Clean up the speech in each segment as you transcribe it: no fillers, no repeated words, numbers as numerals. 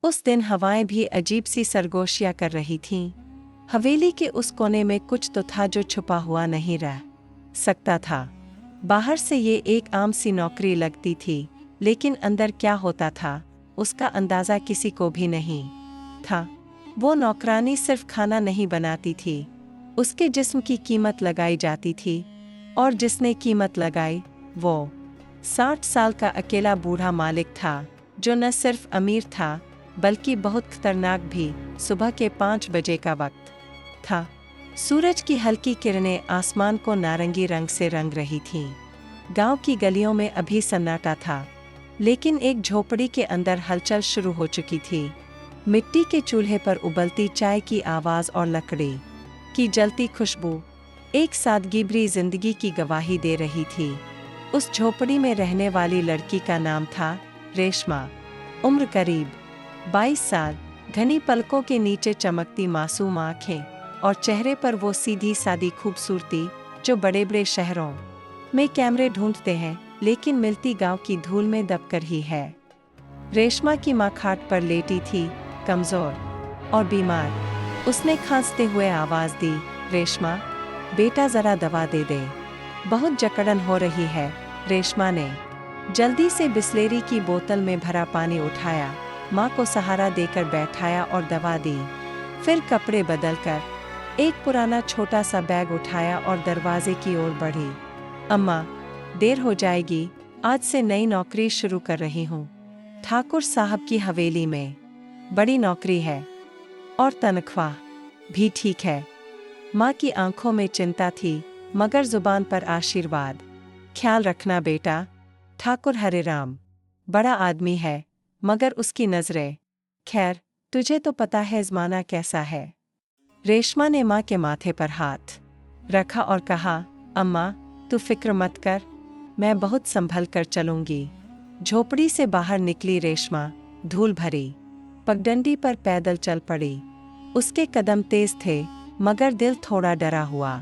उस दिन हवाएं भी अजीब सी सरगोशियां कर रही थीं। हवेली के उस कोने में कुछ तो था जो छुपा हुआ नहीं रह सकता था। बाहर से ये एक आम सी नौकरी लगती थी, लेकिन अंदर क्या होता था उसका अंदाजा किसी को भी नहीं था। वो नौकरानी सिर्फ खाना नहीं बनाती थी, उसके जिस्म की कीमत लगाई जाती थी, और जिसने कीमत लगाई वो 60 साल का अकेला बूढ़ा मालिक था, जो न सिर्फ अमीर था बल्कि बहुत खतरनाक भी। सुबह के 5 बजे का वक्त था। सूरज की हल्की किरणें आसमान को नारंगी रंग से रंग रही थीं। गांव की गलियों में अभी सन्नाटा था, लेकिन एक झोपड़ी के अंदर हलचल शुरू हो चुकी थी। मिट्टी के चूल्हे पर उबलती चाय की आवाज़ और लकड़ी की जलती खुशबू एक सादगी भरी जिंदगी की गवाही दे रही थी। उस झोपड़ी में रहने वाली लड़की का नाम था रेशमा। उम्र करीब 22 साल, घनी पलकों के नीचे चमकती मासूम आँखें, और चेहरे पर वो सीधी सादी खूबसूरती जो बड़े बड़े शहरों में कैमरे ढूंढते हैं, लेकिन मिलती गांव की धूल में दबकर ही है। रेशमा की माँ खाट पर लेटी थी, कमजोर और बीमार। उसने खांसते हुए आवाज दी, रेशमा बेटा जरा दवा दे दे, बहुत जकड़न हो रही है। रेशमा ने जल्दी से बिस्लेरी की बोतल में भरा पानी उठाया, माँ को सहारा देकर बैठाया और दवा दी। फिर कपड़े बदलकर एक पुराना छोटा सा बैग उठाया और दरवाजे की ओर बढ़ी। अम्मा, देर हो जाएगी, आज से नई नौकरी शुरू कर रही हूँ। ठाकुर साहब की हवेली में बड़ी नौकरी है और तनख्वाह भी ठीक है। माँ की आंखों में चिंता थी, मगर जुबान पर आशीर्वाद। ख्याल रखना बेटा, ठाकुर हरेराम बड़ा आदमी है, मगर उसकी नजरें। खैर, तुझे तो पता है ज़माना कैसा है। रेशमा ने माँ के माथे पर हाथ रखा और कहा, अम्मा तू फिक्र मत कर, मैं बहुत संभल कर चलूंगी। झोपड़ी से बाहर निकली रेशमा धूल भरी पगडंडी पर पैदल चल पड़ी। उसके कदम तेज थे, मगर दिल थोड़ा डरा हुआ।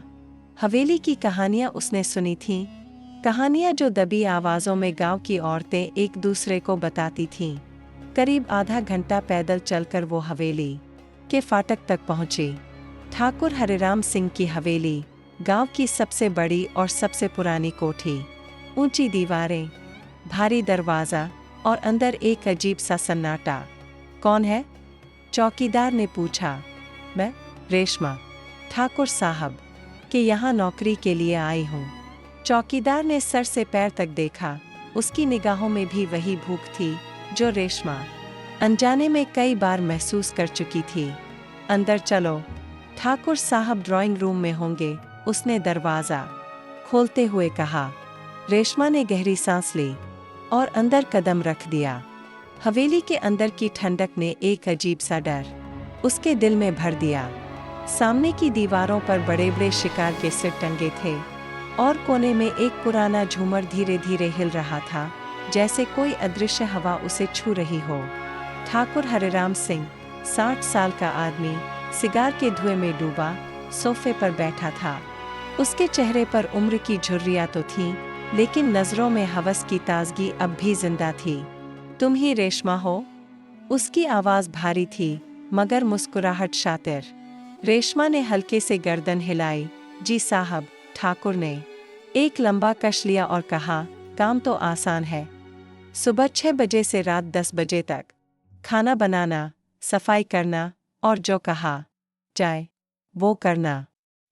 हवेली की कहानियां उसने सुनी थीं, कहानियां जो दबी आवाज़ों में गांव की औरतें एक दूसरे को बताती थीं। करीब आधा घंटा पैदल चलकर वो हवेली के फाटक तक पहुंची। ठाकुर हरेराम सिंह की हवेली, गांव की सबसे बड़ी और सबसे पुरानी कोठी। ऊंची दीवारें, भारी दरवाज़ा और अंदर एक अजीब सा सन्नाटा। कौन है? चौकीदार ने पूछा। मैं, रेशमा, ठाकुर साहब के यहाँ नौकरी के लिए आई हूँ। चौकीदार ने सर से पैर तक देखा। उसकी निगाहों में भी वही भूख थी जो रेशमा अनजाने में कई बार महसूस कर चुकी थी। अंदर चलो, ठाकुर साहब ड्राइंग रूम में होंगे, उसने दरवाज़ा खोलते हुए कहा। रेशमा ने गहरी सांस ली और अंदर कदम रख दिया। हवेली के अंदर की ठंडक ने एक अजीब सा डर उसके दिल में भर दिया। सामने की दीवारों पर बड़े बड़े शिकार के सिर टंगे थे, और कोने में एक पुराना झूमर धीरे धीरे हिल रहा था, जैसे कोई अदृश्य हवा उसे छू रही हो। ठाकुर हरेराम सिंह, 60 साल का आदमी, सिगार के धुएं में डूबा सोफे पर बैठा था। उसके चेहरे पर उम्र की झुर्रियां तो थीं, लेकिन नजरों में हवस की ताजगी अब भी जिंदा थी। तुम ही रेशमा हो? उसकी आवाज भारी थी, मगर मुस्कुराहट शातिर। रेशमा ने हल्के से गर्दन हिलाई। जी साहब, ठाकुर ने एक लंबा कश लिया और कहा, काम तो आसान है। सुबह 6 बजे से रात 10 बजे तक खाना बनाना, सफाई करना, और जो कहा जाए वो करना।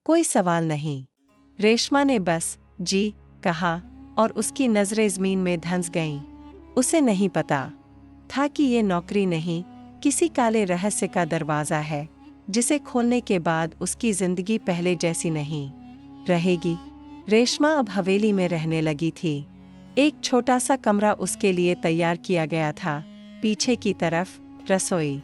कोई सवाल नहीं। रेशमा ने बस जी कहा, और उसकी नजरें ज़मीन में धंस गईं। उसे नहीं पता था कि ये नौकरी नहीं, किसी काले रहस्य का दरवाज़ा है, जिसे खोलने के बाद उसकी ज़िंदगी पहले जैसी नहीं रहेगी। रेशमा अब हवेली में रहने लगी थी। एक छोटा सा कमरा उसके लिए तैयार किया गया था, पीछे की तरफ, रसोई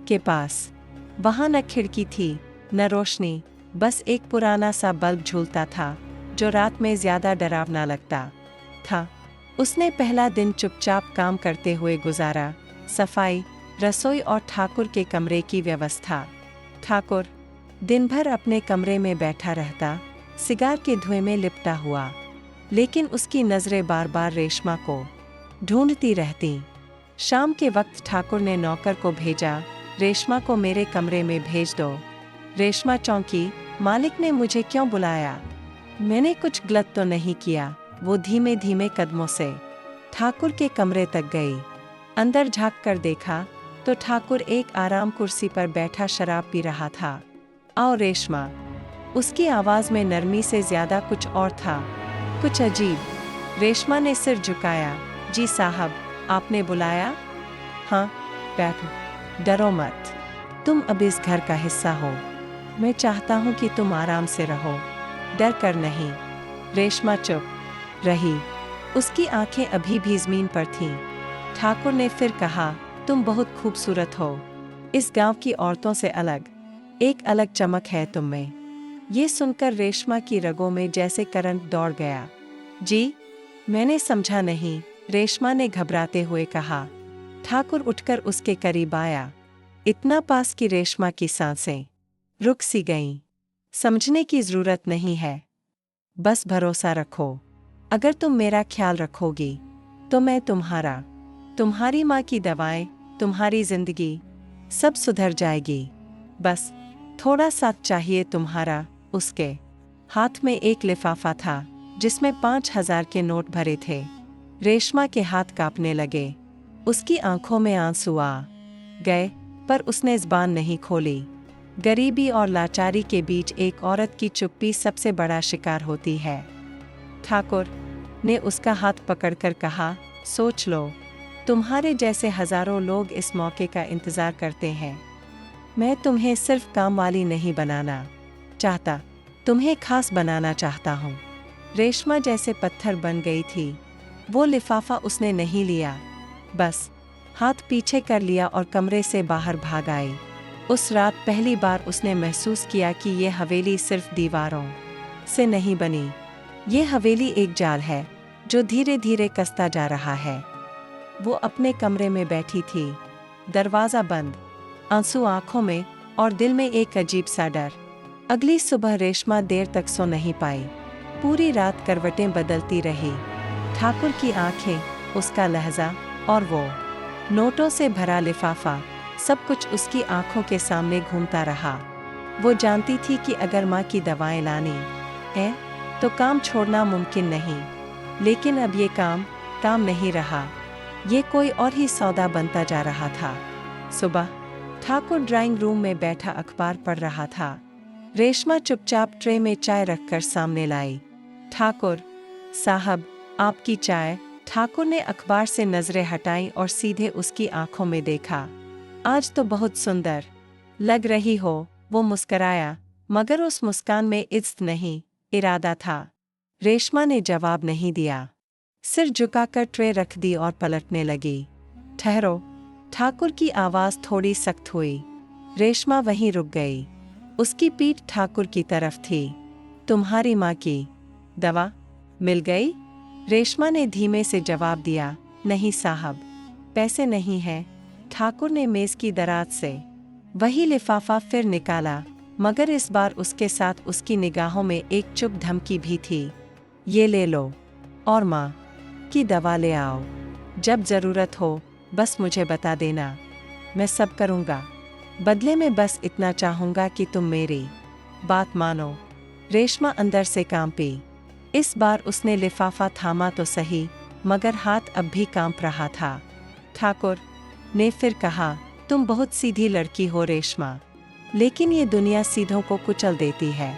के पास। वहाँ न खिड़की थी, न रोशनी, बस एक पुराना सा बल्ब झूलता था, जो रात में ज़्यादा डरावना लगता था। उसने पहला दिन चुपचाप काम करते हुए गुजारा, सफाई, रसोई और ठाकुर के कमरे की व्यवस्था। ठाकुर दिन भर अपने कमरे में बैठा रहता, सिगार के धुएं में लिपटा हुआ, लेकिन उसकी नज़रें बार बार रेशमा को ढूंढती रहती। शाम के वक्त ठाकुर ने नौकर को भेजा, रेशमा को मेरे कमरे में भेज दो। रेशमा चौंकी, मालिक ने मुझे क्यों बुलाया? मैंने कुछ गलत तो नहीं किया। वो धीमे धीमे कदमों से ठाकुर के कमरे तक गई। अंदर झांक कर देखा तो ठाकुर एक आराम कुर्सी पर बैठा शराब पी रहा था। आओ रेशमा। उसकी आवाज में नरमी से ज्यादा कुछ और था, कुछ अजीब। रेशमा ने सिर झुकाया। जी साहब, आपने बुलाया? हाँ, बैठो। डरो मत, तुम अब इस घर का हिस्सा हो। मैं चाहता हूँ कि तुम आराम से रहो, डर कर नहीं। रेशमा चुप रही। उसकी आंखें अभी भी जमीन पर थीं। ठाकुर ने फिर कहा, तुम बहुत खूबसूरत हो, इस गांव की औरतों से अलग, एक अलग चमक है तुम में। ये सुनकर रेशमा की रगों में जैसे करंट दौड़ गया। जी, मैंने समझा नहीं, रेशमा ने घबराते हुए कहा। ठाकुर उठकर उसके करीब आया, इतना पास कि रेशमा की सांसें रुक सी गईं। समझने की जरूरत नहीं है, बस भरोसा रखो। अगर तुम मेरा ख्याल रखोगी तो मैं तुम्हारी माँ की दवाएं, तुम्हारी जिंदगी सब सुधर जाएगी। बस थोड़ा साथ चाहिए तुम्हारा। उसके हाथ में एक लिफाफा था जिसमें 5,000 के नोट भरे थे। रेशमा के हाथ कांपने लगे। उसकी आंखों में आंसू आ गए, पर उसने ज़बान नहीं खोली। गरीबी और लाचारी के बीच एक औरत की चुप्पी सबसे बड़ा शिकार होती है। ठाकुर ने उसका हाथ पकड़कर कहा, सोच लो, तुम्हारे जैसे हजारों लोग इस मौके का इंतजार करते हैं। मैं तुम्हें सिर्फ काम वाली नहीं बनाना चाहता, तुम्हें खास बनाना चाहता हूँ। रेशमा जैसे पत्थर बन गई थी। वो लिफाफा उसने नहीं लिया, बस हाथ पीछे कर लिया और कमरे से बाहर भाग आई। उस रात पहली बार उसने महसूस किया कि ये हवेली सिर्फ दीवारों से नहीं बनी। ये हवेली एक जाल है जो धीरे धीरे कसता जा रहा है। वो अपने कमरे में बैठी थी, दरवाज़ा बंद, आंसू आंखों में और दिल में एक अजीब सा डर। अगली सुबह रेशमा देर तक सो नहीं पाई। पूरी रात करवटें बदलती रही। ठाकुर की आंखें, उसका लहजा और वो नोटों से भरा लिफाफा, सब कुछ उसकी आंखों के सामने घूमता रहा। वो जानती थी कि अगर माँ की दवाएं लानी है तो काम छोड़ना मुमकिन नहीं, लेकिन अब ये काम नहीं रहा। ये कोई और ही सौदा बनता जा रहा था। सुबह ठाकुर ड्राइंग रूम में बैठा अखबार पढ़ रहा था। रेशमा चुपचाप ट्रे में चाय रखकर सामने लाई। ठाकुर साहब, आपकी चाय। ठाकुर ने अखबार से नजरें हटाई और सीधे उसकी आंखों में देखा। आज तो बहुत सुंदर लग रही हो। वो मुस्कराया, मगर उस मुस्कान में इज्जत नहीं, इरादा था। रेशमा ने जवाब नहीं दिया, सिर झुकाकर ट्रे रख दी और पलटने लगी। ठहरो। ठाकुर की आवाज थोड़ी सख्त हुई। रेशमा वहीं रुक गई। उसकी पीठ ठाकुर की तरफ थी। तुम्हारी माँ की दवा मिल गई? रेशमा ने धीमे से जवाब दिया, नहीं साहब, पैसे नहीं हैं। ठाकुर ने मेज की दराज से वही लिफाफा फिर निकाला, मगर इस बार उसके साथ उसकी निगाहों में एक चुप धमकी भी थी। ये ले लो और माँ की दवा ले आओ। जब जरूरत हो बस मुझे बता देना, मैं सब करूँगा। बदले में बस इतना चाहूँगा कि तुम मेरी बात मानो। रेशमा अंदर से कांपी। इस बार उसने लिफाफा थामा तो सही, मगर हाथ अब भी कांप रहा था। ठाकुर ने फिर कहा, तुम बहुत सीधी लड़की हो रेशमा, लेकिन ये दुनिया सीधों को कुचल देती है।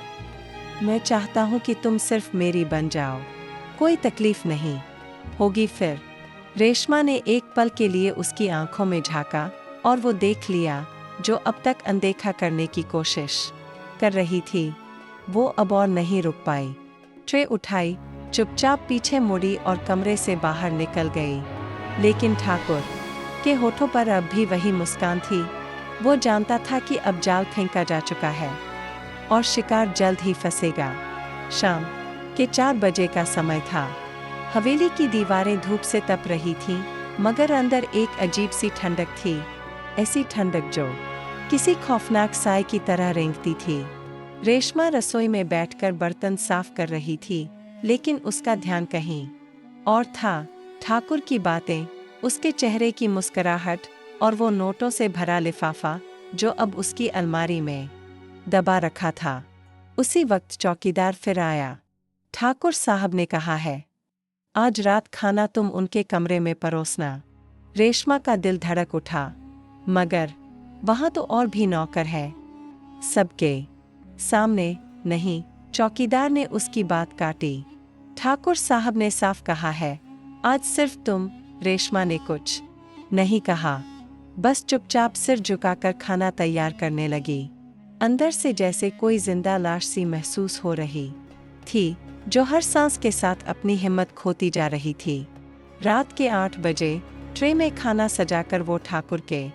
मैं चाहता हूँ कि तुम सिर्फ मेरी बन जाओ, कोई तकलीफ नहीं होगी फिर। रेशमा ने एक पल के लिए उसकी आंखों में झांका और वो देख लिया जो अब तक अनदेखा करने की कोशिश कर रही थी। वो अब और नहीं रुक पाई। ट्रे उठाई, चुपचाप पीछे मुड़ी और कमरे से बाहर निकल गई। लेकिन ठाकुर के होठों पर अब भी वही मुस्कान थी। वो जानता था कि अब जाल फेंका जा चुका है और शिकार जल्द ही फंसेगा। शाम के 4 बजे का समय था। हवेली की दीवारें धूप से तप रही थीं, मगर अंदर एक अजीब सी ठंडक थी। ऐसी ठंडक जो किसी खौफनाक साए की तरह रेंगती थी। रेशमा रसोई में बैठकर बर्तन साफ कर रही थी, लेकिन उसका ध्यान कहीं और था। ठाकुर की बातें उसके चेहरे की मुस्कुराहट और वो नोटों से भरा लिफाफा जो अब उसकी अलमारी में दबा रखा था। उसी वक्त चौकीदार फिर आया। ठाकुर साहब ने कहा है, आज रात खाना तुम उनके कमरे में परोसना। रेशमा का दिल धड़क उठा, मगर वहां तो और भी नौकर है। सबके सामने नहीं। चौकीदार ने उसकी बात काटी। ठाकुर साहब ने साफ कहा है, आज सिर्फ तुम। रेशमा ने कुछ नहीं कहा, बस चुपचाप सिर झुकाकर खाना तैयार करने लगी। अंदर से जैसे कोई जिंदा लाश सी महसूस हो रही थी, जो हर सांस के साथ अपनी हिम्मत खोती जा रही थी। रात के 8 बजे ट्रे में खाना सजाकर वो ठाकुर के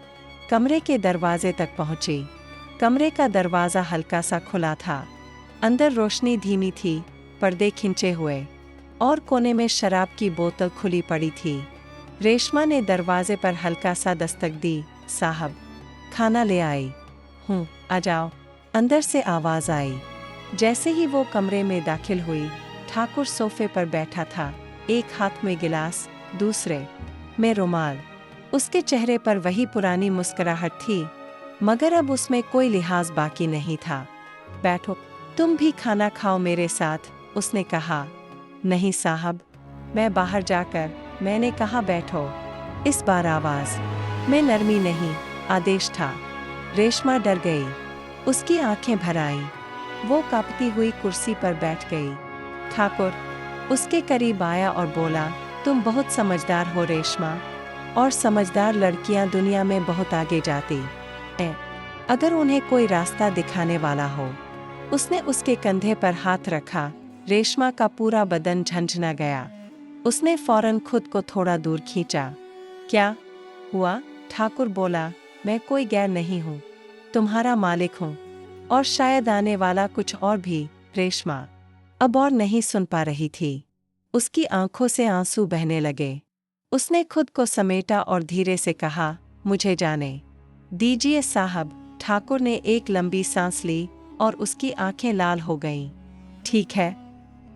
कमरे के दरवाजे तक पहुंची। कमरे का दरवाजा हल्का सा खुला था। अंदर रोशनी धीमी थी, पर्दे खिंचे हुए, और कोने में शराब की बोतल खुली पड़ी थी। रेशमा ने दरवाजे पर हल्का सा दस्तक दी। साहब, खाना ले आई हूँ, आ जाओ। अंदर से आवाज आई। जैसे ही वो कमरे में दाखिल हुई, ठाकुर सोफे पर बैठा था, एक हाथ में गिलास, दूसरे में रुमाल। उसके चेहरे पर वही पुरानी मुस्कुराहट थी, मगर अब उसमें कोई लिहाज बाकी नहीं था। बैठो, तुम भी खाना खाओ मेरे साथ, उसने कहा। नहीं साहब, मैं बाहर जाकर। मैंने कहा बैठो। इस बार आवाज में नरमी नहीं, आदेश था। रेशमा डर गई, उसकी आंखें भर आईं। वो कांपती हुई कुर्सी पर बैठ गई। ठाकुर उसके करीब आया और बोला, तुम बहुत समझदार हो रेशमा, और समझदार लड़कियां दुनिया में बहुत आगे जाती हैं, अगर उन्हें कोई रास्ता दिखाने वाला हो। उसने उसके कंधे पर हाथ रखा। रेशमा का पूरा बदन झंझना गया। उसने फौरन खुद को थोड़ा दूर खींचा। क्या हुआ? ठाकुर बोला, मैं कोई गैर नहीं हूँ, तुम्हारा मालिक हूँ, और शायद आने वाला कुछ और भी। रेशमा अब और नहीं सुन पा रही थी। उसकी आंखों से आंसू बहने लगे। उसने खुद को समेटा और धीरे से कहा, मुझे जाने दीजिए साहब। ठाकुर ने एक लंबी सांस ली और उसकी आंखें लाल हो गईं। ठीक है,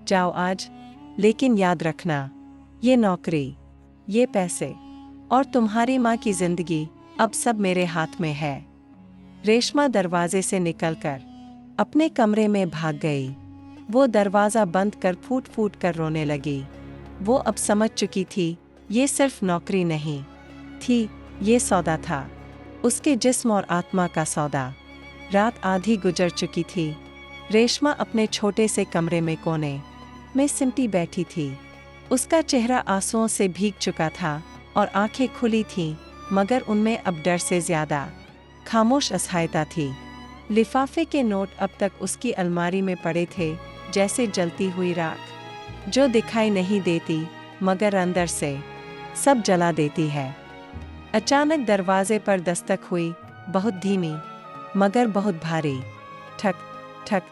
जाओ आज, लेकिन याद रखना, ये नौकरी, ये पैसे और तुम्हारी माँ की जिंदगी अब सब मेरे हाथ में है। रेशमा दरवाजे से निकलकर अपने कमरे में भाग गई। वो दरवाजा बंद कर फूट फूट कर रोने लगी। वो अब समझ चुकी थी, ये सिर्फ नौकरी नहीं थी, ये सौदा था, उसके जिस्म और आत्मा का सौदा। रात आधी गुजर चुकी थी। रेशमा अपने छोटे से कमरे में कोने में सिमटी बैठी थी। उसका चेहरा आंसुओं से भीग चुका था और आंखें खुली थीं, मगर उनमें अब डर से ज्यादा खामोश असहायता थी। लिफाफे के नोट अब तक उसकी अलमारी में पड़े थे, जैसे जलती हुई राख, जो दिखाई नहीं देती मगर अंदर से सब जला देती है। अचानक दरवाजे पर दस्तक हुई, बहुत धीमी मगर बहुत भारी। ठक ठक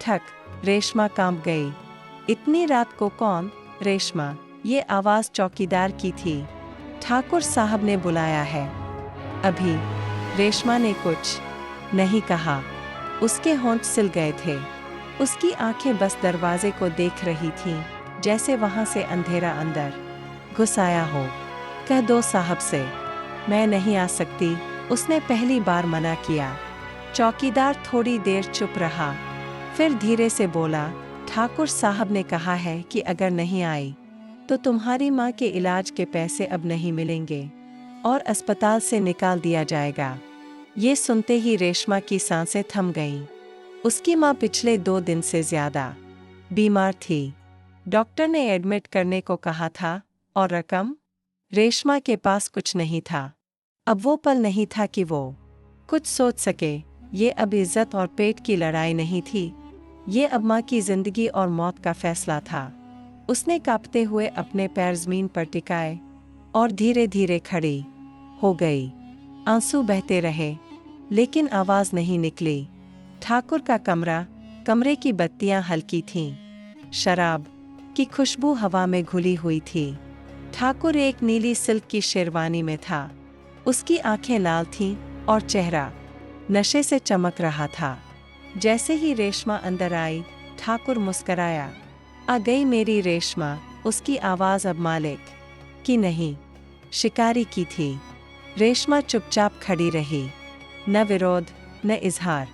ठक। रेशमा कांप गई। इतनी रात को कौन? रेशमा, ये आवाज चौकीदार की थी। ठाकुर साहब ने बुलाया है। अभी। रेशमा ने कुछ नहीं कहा। उसके होंठ सिल गए थे। उसकी आंखें बस दरवाजे को देख रही थीं, जैसे वहां से अंधेरा अंदर घुस आया हो। कह दो साहब से, मैं नहीं आ सकती, उसने पहली बार मना किया। चौकीदार थोड़ी देर चुप रहा, फिर धीरे से बोला, ठाकुर साहब ने कहा है कि अगर नहीं आई तो तुम्हारी माँ के इलाज के पैसे अब नहीं मिलेंगे और अस्पताल से निकाल दिया जाएगा। ये सुनते ही रेशमा की सांसें थम गईं। उसकी माँ पिछले 2 दिन से ज्यादा बीमार थी। डॉक्टर ने एडमिट करने को कहा था, और रकम? रेशमा के पास कुछ नहीं था। अब वो पल नहीं था कि वो कुछ सोच सके। ये अब इज्जत और पेट की लड़ाई नहीं थी, ये अब माँ की जिंदगी और मौत का फैसला था। उसने कांपते हुए अपने पैर जमीन पर टिकाए और धीरे धीरे खड़ी हो गई। आंसू बहते रहे, लेकिन आवाज नहीं निकली। ठाकुर का कमरे की बत्तियां हल्की थीं। शराब की खुशबू हवा में घुली हुई थी। ठाकुर एक नीली सिल्क की शेरवानी में था। उसकी आंखें लाल थीं और चेहरा नशे से चमक रहा था। जैसे ही रेशमा अंदर आई, ठाकुर मुस्कराया। आ गई मेरी रेशमा, उसकी आवाज अब मालिक की नहीं, शिकारी की थी। रेशमा चुपचाप खड़ी रही, न विरोध न इजहार।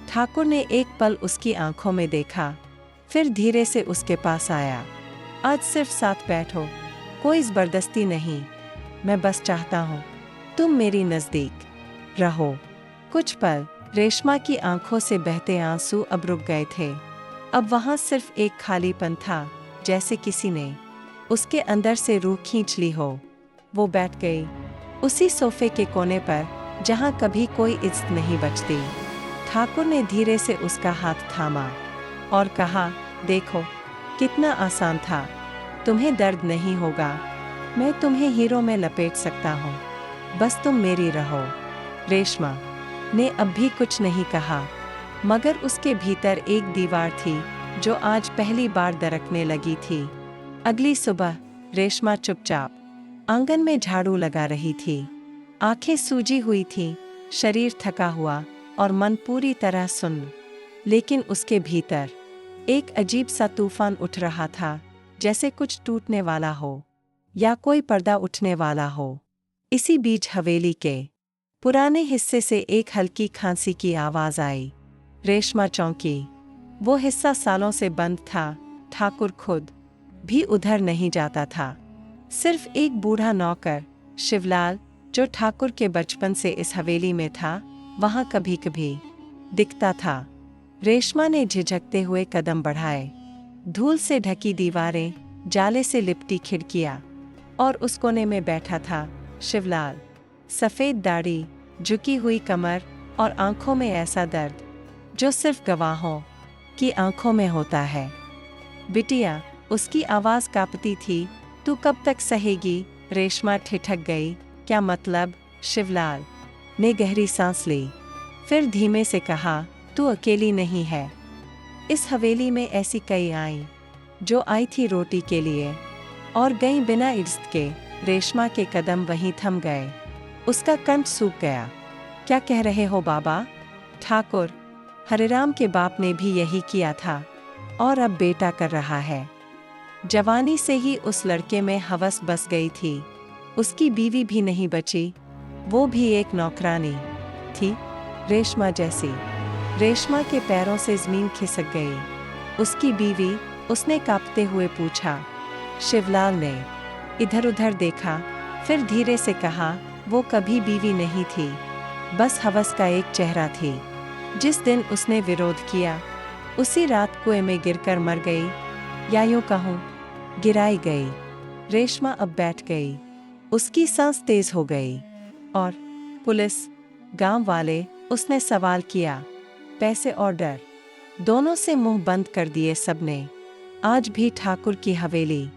ठाकुर ने एक पल उसकी आंखों में देखा, फिर धीरे से उसके पास आया। आज सिर्फ साथ बैठो, कोई जबरदस्ती नहीं। मैं बस चाहता हूँ तुम मेरी नजदीक रहो। कुछ पल रेशमा की आंखों से बहते आंसू अब रुक गए थे। अब वहां सिर्फ एक खालीपन था, जैसे किसी ने उसके अंदर से रूह खींच ली हो। वो बैठ गई उसी सोफे के कोने पर जहां कभी कोई इज्जत नहीं बचती। ठाकुर ने धीरे से उसका हाथ थामा और कहा, देखो कितना आसान था, तुम्हें दर्द नहीं होगा। मैं तुम्हें हीरो में लपेट सकता हूँ, बस तुम मेरी रहो। रेशमा ने अब भी कुछ नहीं कहा, मगर उसके भीतर एक दीवार थी जो आज पहली बार दरकने लगी थी। अगली सुबह रेशमा चुपचाप आंगन में झाड़ू लगा रही थी। आंखें सूजी हुई थीं, शरीर थका हुआ और मन पूरी तरह सुन्न। लेकिन उसके भीतर एक अजीब सा तूफान उठ रहा था, जैसे कुछ टूटने वाला हो या कोई पर्दा उठने वाला हो। इसी बीच हवेली के पुराने हिस्से से एक हल्की खांसी की आवाज आई। रेशमा चौंकी। वो हिस्सा सालों से बंद था। ठाकुर खुद भी उधर नहीं जाता था। सिर्फ एक बूढ़ा नौकर शिवलाल, जो ठाकुर के बचपन से इस हवेली में था, वहां कभी कभी दिखता था। रेशमा ने झिझकते हुए कदम बढ़ाए। धूल से ढकी दीवारें, जाले से लिपटी खिड़कियां, और उस कोने में बैठा था शिवलाल। सफेद दाढ़ी, झुकी हुई कमर और आंखों में ऐसा दर्द जो सिर्फ गवाहों की आंखों में होता है। बिटिया, उसकी आवाज कांपती थी, तू कब तक सहेगी? रेशमा ठिठक गई। क्या मतलब? शिवलाल ने गहरी सांस ली, फिर धीमे से कहा, तू अकेली नहीं है। इस हवेली में ऐसी कई आई जो आई थी रोटी के लिए और गई बिना इज्जत के। रेशमा के कदम वहीं थम गए। उसका कंठ सूख गया। क्या कह रहे हो बाबा? ठाकुर हरिराम के बाप ने भी यही किया था और अब बेटा कर रहा है। जवानी से ही उस लड़के में हवस बस गई थी। उसकी बीवी भी नहीं बची, वो भी एक नौकरानी थी, रेशमा जैसी। रेशमा के पैरों से जमीन खिसक गई। उसकी बीवी? उसने कांपते हुए पूछा। शिवलाल ने इधर उधर देखा, फिर धीरे से कहा, वो कभी बीवी नहीं थी, बस हवस का एक चेहरा थी। जिस दिन उसने विरोध किया, उसी रात कुएं में गिरकर मर गई, या यूं कहूं गिराई गई। रेशमा अब बैठ गई। उसकी सांस तेज हो गई। और पुलिस, गांव वाले? उसने सवाल किया। पैसे और डर, दोनों से मुंह बंद कर दिए सबने। आज भी ठाकुर की हवेली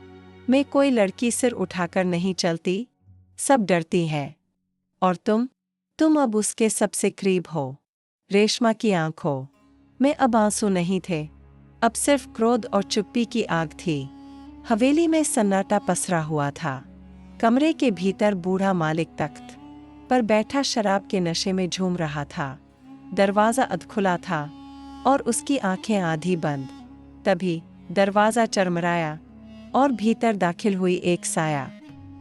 में कोई लड़की सिर उठाकर नहीं चलती, सब डरती हैं। और तुम अब उसके सबसे करीब हो। रेशमा की आंखों में अब आंसू नहीं थे, अब सिर्फ क्रोध और चुप्पी की आग थी। हवेली में सन्नाटा पसरा हुआ था। कमरे के भीतर बूढ़ा मालिक तख्त पर बैठा शराब के नशे में झूम रहा था। दरवाजा अधखुला था और उसकी आंखें आधी बंद। तभी दरवाजा चरमराया और भीतर दाखिल हुई एक साया।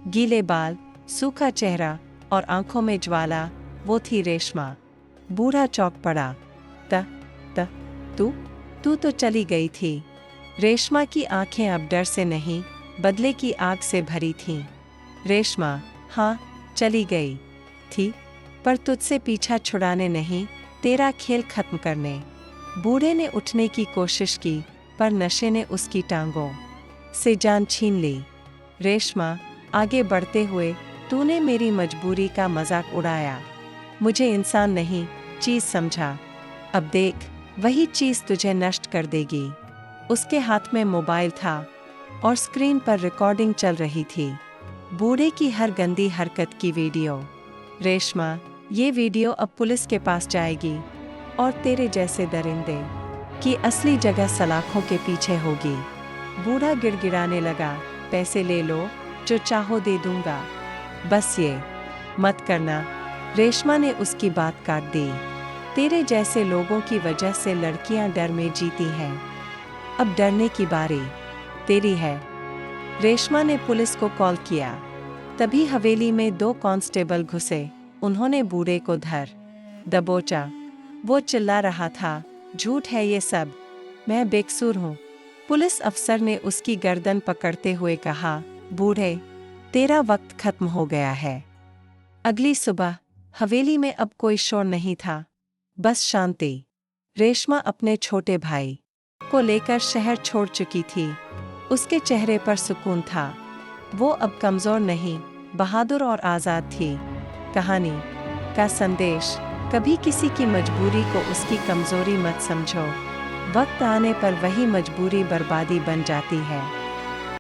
गीले बाल, सूखा चेहरा और आंखों में ज्वाला, वो थी रेशमा। बूढ़ा चौंक पड़ा। तू तो चली गई थी। रेशमा की आंखें अब डर से नहीं, बदले की आग से भरी थीं। रेशमा, हाँ, चली गई थी, पर तुझसे पीछा छुड़ाने नहीं, तेरा खेल खत्म करने। बूढ़े ने उठने की कोशिश की, पर नशे ने उसकी टांगों से जान छीन ली। रेशमा, आगे बढ़ते हुए, तूने मेरी मजबूरी का मजाक उड़ाया, मुझे इंसान नहीं, चीज समझा। अब देख, वही चीज तुझे नष्ट कर देगी। उसके हाथ में मोबाइल था और स्क्रीन पर रिकॉर्डिंग चल रही थी, बूढ़े की हर गंदी हरकत की वीडियो। रेशमा, ये वीडियो अब पुलिस के पास जाएगी और तेरे जैसे दरिंदे की असली जगह सलाखों के पीछे होगी। बूढ़ा गिड़गिड़ाने लगा। पैसे ले लो, जो चाहो दे दूंगा, बस ये मत करना। रेशमा ने उसकी बात काट दी। तेरे जैसे लोगों की वजह से लड़कियां डर में जीती हैं। अब डरने की बारी तेरी है। रेशमा ने पुलिस को कॉल किया। तभी हवेली में 2 कांस्टेबल घुसे। उन्होंने बूढ़े को धर दबोचा। वो चिल्ला रहा था, झूठ है ये सब, मैं बेकसूर हूँ। पुलिस अफसर ने उसकी गर्दन पकड़ते हुए कहा, बूढ़े, तेरा वक्त खत्म हो गया है। अगली सुबह हवेली में अब कोई शोर नहीं था, बस शांति। रेशमा अपने छोटे भाई को लेकर शहर छोड़ चुकी थी। उसके चेहरे पर सुकून था। वो अब कमजोर नहीं, बहादुर और आज़ाद थी। कहानी का संदेश, कभी किसी की मजबूरी को उसकी कमजोरी मत समझो। वक्त आने पर वही मजबूरी बर्बादी बन जाती है।